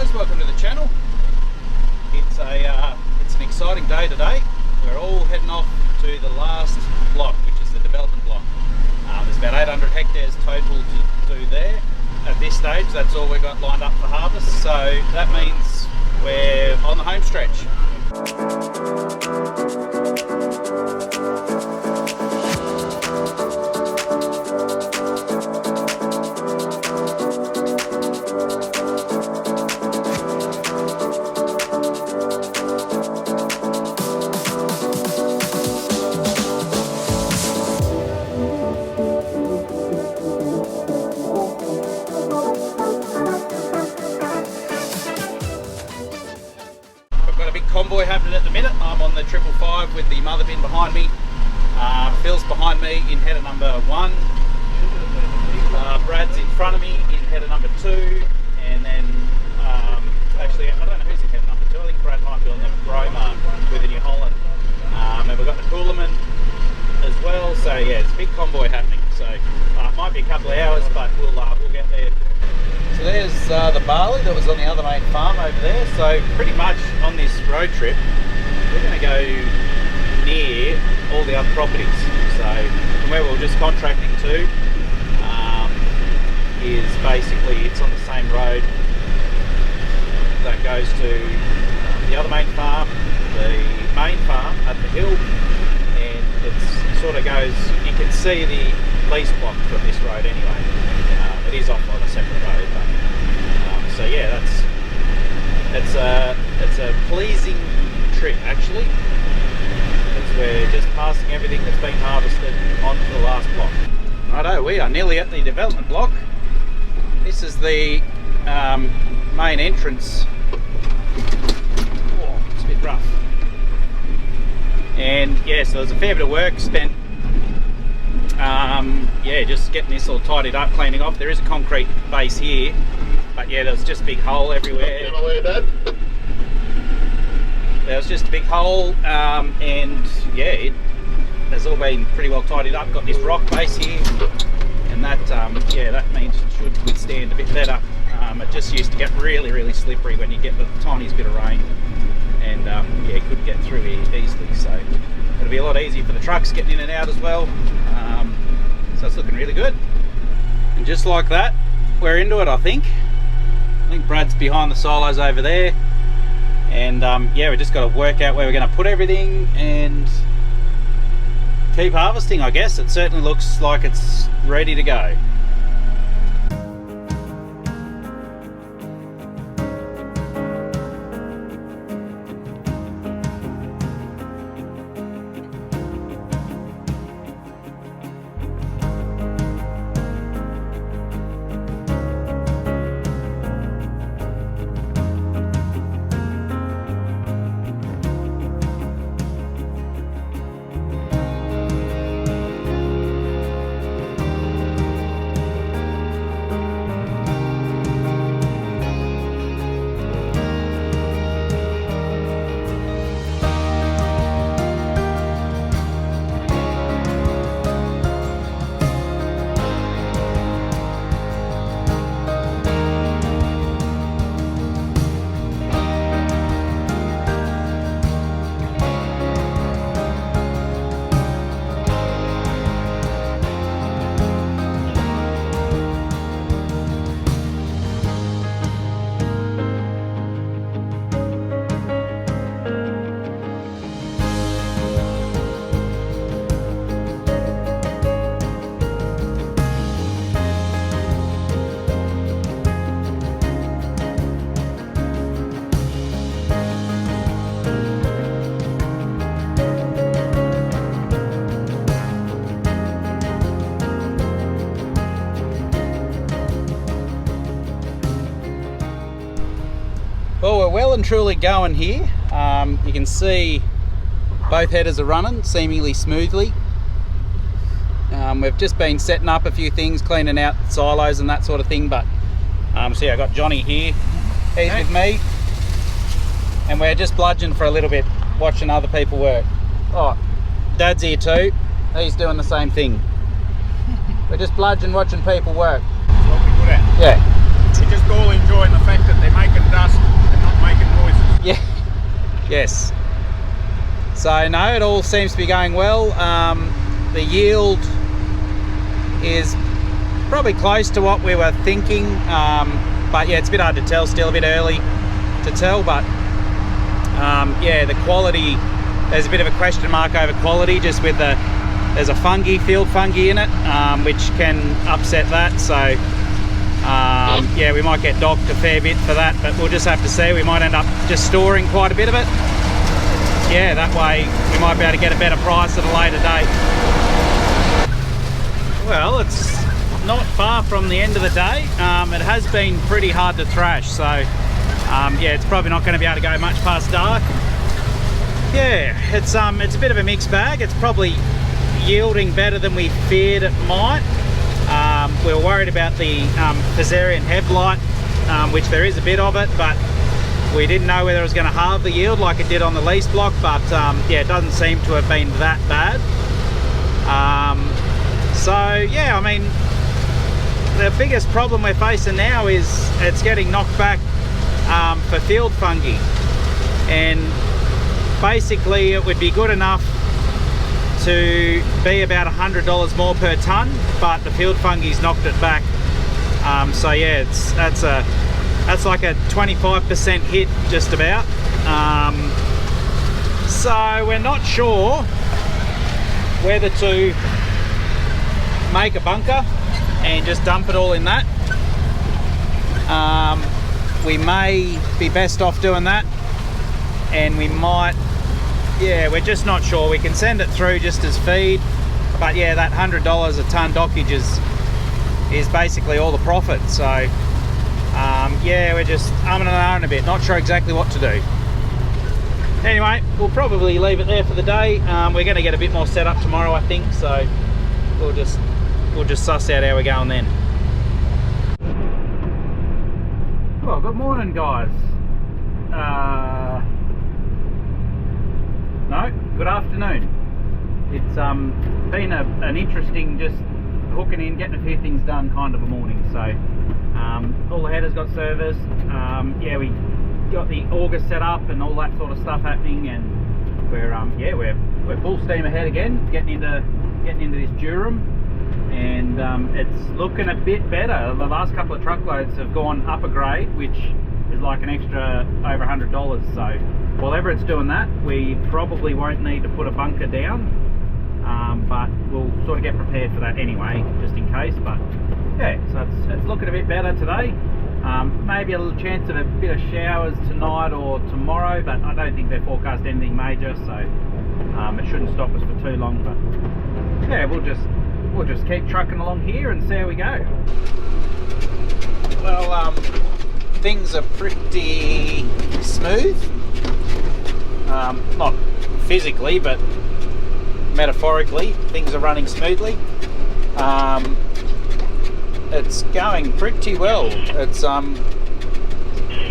guys, welcome to the channel. It's an exciting day today. We're all heading off to the last block, which is the development block. There's about 800 hectares total to do there. At this stage, that's all we've got lined up for harvest, so that means we're on the home stretch. Convoy happening at the minute. I'm on the 555 with the mother bin behind me. Phil's behind me in header number 1. Brad's in front of me in header number 2. And then, actually, I don't know who's in header number 2. I think Brad might be on the Broma with the New Holland. And we've got the Coolaman as well. So yeah, it's a big convoy happening. So it might be a couple of hours, but we'll get there. So there's the barley that was on the other main farm over there. So pretty much on this road trip, we're going to go near all the other properties. So from where we were just contracting to, is basically it's on the same road that goes to the other main farm, the main farm at the hill, and it sort of goes, you can see the lease block from this road anyway. It is off on a separate road, but so yeah, it's a pleasing trip actually, as we're just passing everything that's been harvested onto the last block. Righto, we are nearly at the development block. This is the main entrance. Oh, it's a bit rough. And yeah, so there's a fair bit of work spent. Yeah, just getting this all tidied up, cleaning off. There is a concrete base here, but yeah, there's just a big hole everywhere. There was just a big hole, and yeah, it has all been pretty well tidied up. Got this rock base here, and that yeah, that means it should withstand a bit better. It just used to get really slippery when you get the tiniest bit of rain, and yeah, it could get through here easily. So it'll be a lot easier for the trucks getting in and out as well. So it's looking really good. And just like that, we're into it, I think. I think Brad's behind the silos over there. And yeah, we just got to work out where we're going to put everything and keep harvesting, I guess. It certainly looks like it's ready to go. Well, we're well and truly going here. You can see both headers are running seemingly smoothly. We've just been setting up a few things, cleaning out silos and that sort of thing, but so yeah, I got Johnny here, he's with me, and we're just bludgeoning for a little bit, watching other people work. Oh, Dad's here too, he's doing the same thing. We're just bludgeoning, watching people work. That's what we're good at. Yeah. We're just all enjoying the fact that they're making dust Yes. So no, it all seems to be going well. The yield is probably close to what we were thinking, but yeah, it's a bit hard to tell still, a bit early to tell, but yeah, the quality, there's a bit of a question mark over quality, just with there's a field fungi in it, which can upset that. So yeah, we might get docked a fair bit for that, but we'll just have to see. We might end up just storing quite a bit of it. Yeah, that way we might be able to get a better price at a later date. Well, it's not far from the end of the day. It has been pretty hard to thrash, so yeah, it's probably not going to be able to go much past dark. Yeah, it's a bit of a mixed bag. It's probably yielding better than we feared it might. We were worried about the Fusarian headlight, which there is a bit of it, but we didn't know whether it was going to halve the yield like it did on the lease block, but yeah, it doesn't seem to have been that bad. So yeah, I mean, the biggest problem we're facing now is it's getting knocked back for field fungi, and basically it would be good enough to be about $100 more per ton, but the field fungi's knocked it back. So yeah, that's like a 25% hit just about. So we're not sure whether to make a bunker and just dump it all in that. We may be best off doing that, and we might, yeah, we're just not sure. We can send it through just as feed, but yeah, that $100 a ton dockage is basically all the profit. So yeah, we're just umming and ahhing a bit, not sure exactly what to do. Anyway, we'll probably leave it there for the day. We're going to get a bit more set up tomorrow, I think, so we'll just suss out how we're going then. Well, good morning, guys. No, good afternoon. It's been an interesting, just hooking in, getting a few things done kind of a morning. So all the headers got serviced. Yeah, we got the auger set up and all that sort of stuff happening, and we're yeah, we're full steam ahead again, getting into this Durham, and it's looking a bit better. The last couple of truckloads have gone up a grade, which is like an extra over $100. So while it's doing that, we probably won't need to put a bunker down, but we'll sort of get prepared for that anyway, just in case. But yeah, so it's looking a bit better today. Maybe a little chance of a bit of showers tonight or tomorrow, but I don't think they're forecast anything major, so it shouldn't stop us for too long. But yeah, we'll just keep trucking along here and see how we go. Well, things are pretty smooth. Not physically, but metaphorically, things are running smoothly. It's going pretty well. It's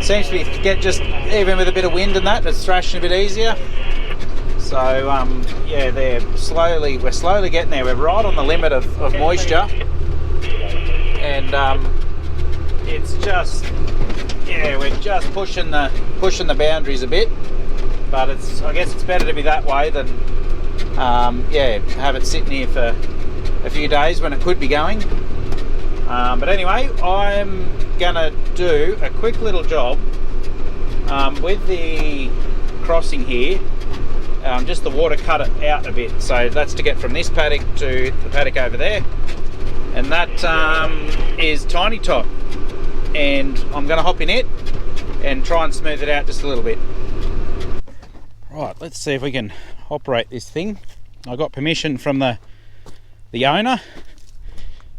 seems to be just even with a bit of wind and that, it's thrashing a bit easier. So yeah, we're slowly getting there. We're right on the limit of moisture, and it's just, yeah, we're just pushing the boundaries a bit. But I guess it's better to be that way than yeah, have it sitting here for a few days when it could be going. But anyway, I'm gonna do a quick little job with the crossing here. Just the water cut it out a bit, so that's to get from this paddock to the paddock over there, and that is Tiny Top, and I'm gonna hop in it and try and smooth it out just a little bit. Right, let's see if we can operate this thing. I got permission from the owner.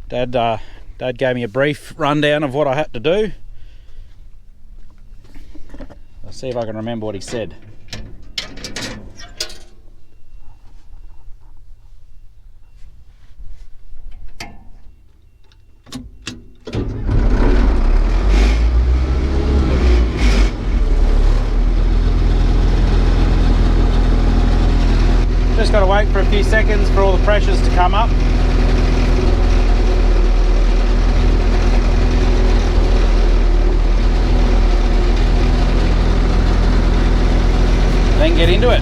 Dad gave me a brief rundown of what I had to do. I'll see if I can remember what he said. Just got to wait for a few seconds for all the pressures to come up. get into it.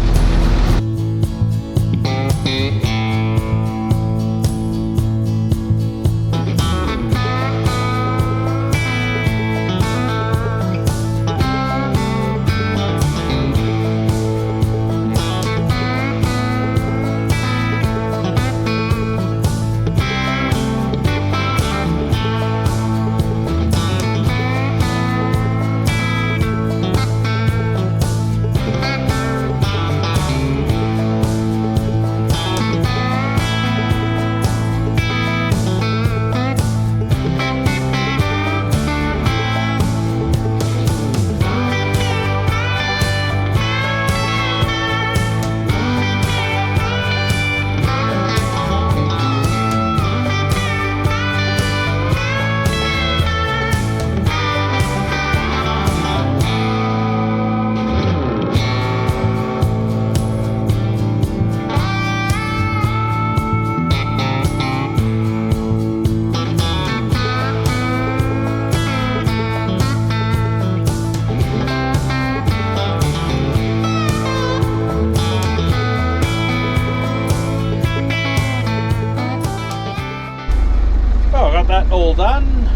That all done.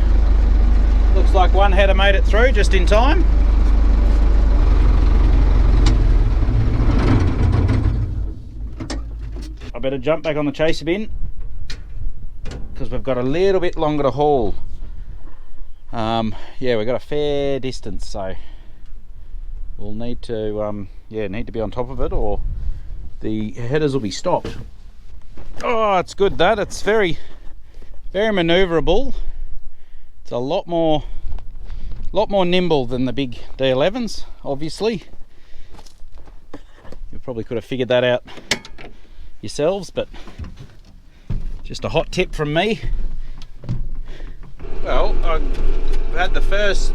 Looks like one header made it through just in time. I better jump back on the chaser bin because we've got a little bit longer to haul. Yeah, we've got a fair distance, so we'll need to be on top of it, or the headers will be stopped. Oh, it's good that it's very maneuverable. It's a lot more nimble than the big D11s, obviously. You probably could have figured that out yourselves, but just a hot tip from me. Well, I've had the first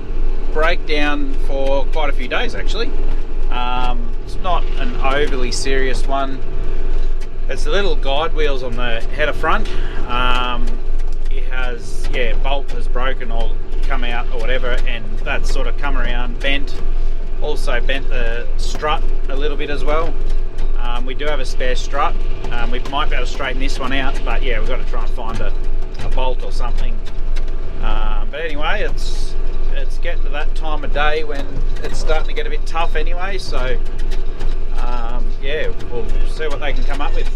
breakdown for quite a few days actually. It's not an overly serious one. It's the little guide wheels on the header front. Bolt has broken or come out or whatever, and that's sort of come around, bent. Also bent the strut a little bit as well. We do have a spare strut. We might be able to straighten this one out, but yeah, we've got to try and find a bolt or something. But anyway, it's getting to that time of day when it's starting to get a bit tough anyway, so yeah, we'll see what they can come up with.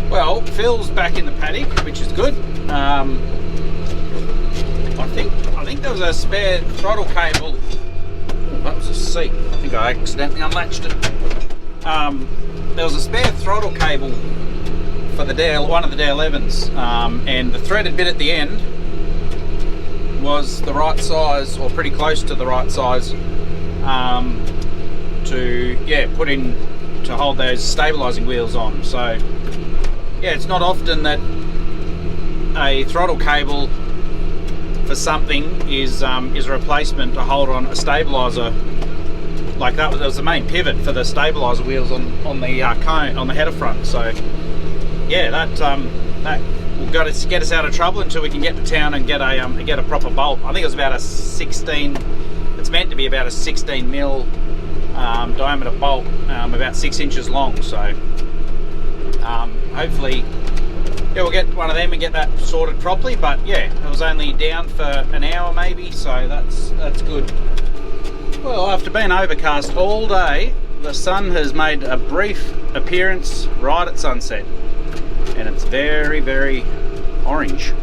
Well, Phil's back in the paddock, which is good. I think there was a spare throttle cable. Oh, that was a seat. I think I accidentally unlatched it. There was a spare throttle cable for the one of the D11s, and the threaded bit at the end was the right size, or pretty close to the right size, to put in to hold those stabilising wheels on. So yeah, it's not often that a throttle cable for something is a replacement to hold on a stabiliser. Like that was the main pivot for the stabiliser wheels on the cone on the header front. So yeah, that will get us out of trouble until we can get to town and get a proper bolt. I think it was about a 16. It's meant to be about a 16 mil diameter bolt, about 6 inches long. So hopefully, yeah, we'll get one of them and get that sorted properly. But yeah, it was only down for an hour maybe, so that's good. Well, after being overcast all day, the sun has made a brief appearance right at sunset, and it's very, very orange.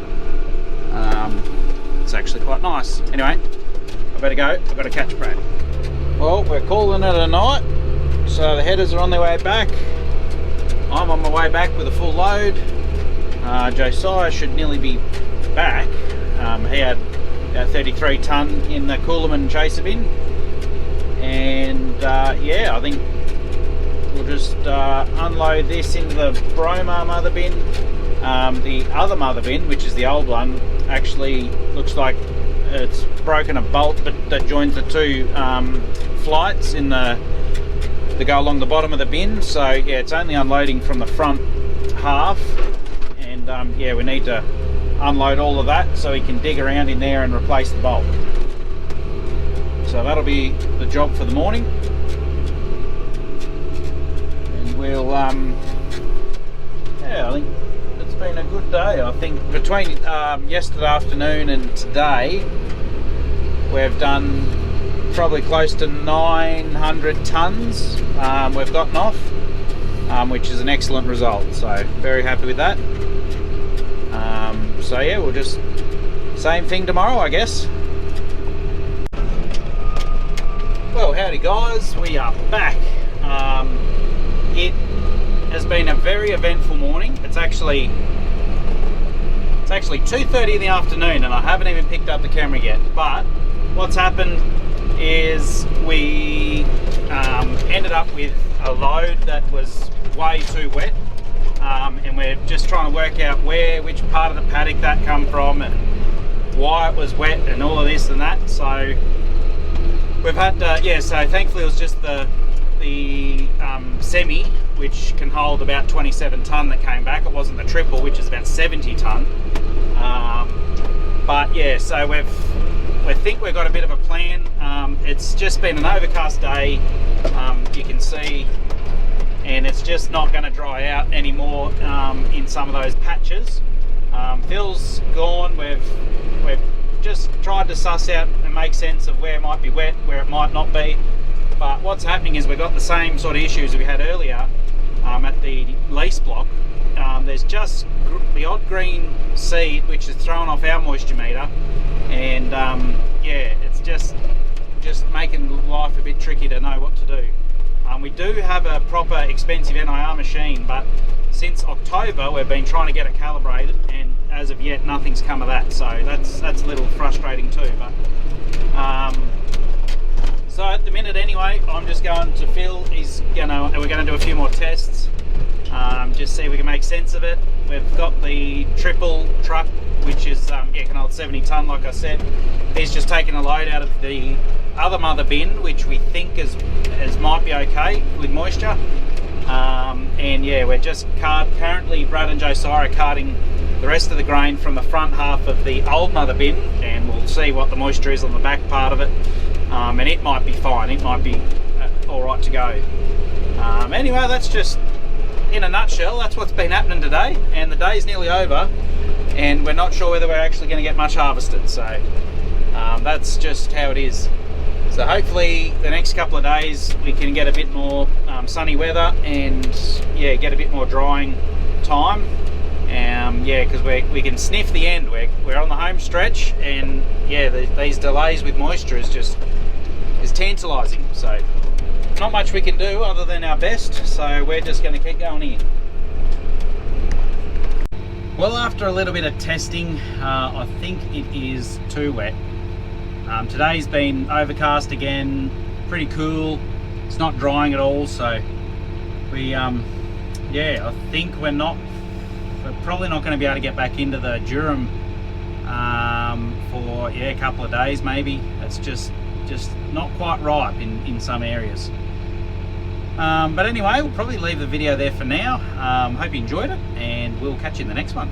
It's actually quite nice. Anyway, I better go. I've got to catch Brad. Well, we're calling it a night, so the headers are on their way back. I'm on my way back with a full load. Josiah should nearly be back. He had about 33 tonne in the Coolaman chaser bin, and yeah, I think we'll just unload this into the Bromar mother bin. The other mother bin, which is the old one, actually looks like it's broken a bolt that joins the two flights in that go along the bottom of the bin. So yeah, it's only unloading from the front half, and yeah, we need to unload all of that so we can dig around in there and replace the bolt. So that'll be the job for the morning. we'll yeah, I think it's been a good day. I think between yesterday afternoon and today, we've done probably close to 900 tonnes we've gotten off, which is an excellent result. So very happy with that. So yeah, we'll just same thing tomorrow, I guess. Well, howdy guys, we are back. It has been a very eventful morning. It's actually 2:30 in the afternoon and I haven't even picked up the camera yet. But what's happened is we ended up with a load that was way too wet, and we're just trying to work out which part of the paddock that come from and why it was wet and all of this and that. So we've had yeah, so thankfully it was just the semi, which can hold about 27 tonne that came back. It wasn't the triple, which is about 70 tonne. But yeah, so we think we've got a bit of a plan. It's just been an overcast day, you can see, and it's just not going to dry out anymore in some of those patches. Phil's gone. We've just tried to suss out and make sense of where it might be wet, where it might not be. But what's happening is we've got the same sort of issues we had earlier at the lease block. There's just the odd green seed which is thrown off our moisture meter, and yeah, it's just making life a bit tricky to know what to do. We do have a proper expensive NIR machine, but since October we've been trying to get it calibrated, and as of yet nothing's come of that. So that's a little frustrating too. But so at the minute anyway, I'm just going to Phil. We're going to do a few more tests, just see if we can make sense of it. We've got the triple truck, which is yeah, can hold 70 tonne, like I said. He's just taken a load out of the other mother bin, which we think is might be okay with moisture. And yeah, we're just currently Brad and Josiah are carting the rest of the grain from the front half of the old mother bin, and we'll see what the moisture is on the back part of it. And it might be fine, it might be all right to go. Anyway, that's just, in a nutshell, that's what's been happening today, and the day's nearly over, and we're not sure whether we're actually going to get much harvested. So that's just how it is. So hopefully the next couple of days we can get a bit more sunny weather, and yeah, get a bit more drying time. Yeah, because we can sniff the end. We're on the home stretch, and yeah, these delays with moisture is tantalising. So not much we can do other than our best. So we're just going to keep going here. Well, after a little bit of testing, I think it is too wet. Today's been overcast again, pretty cool. It's not drying at all, so we yeah, I think we're probably not going to be able to get back into the durum for yeah, a couple of days maybe. It's just not quite ripe in some areas. But anyway, we'll probably leave the video there for now. Hope you enjoyed it, and we'll catch you in the next one.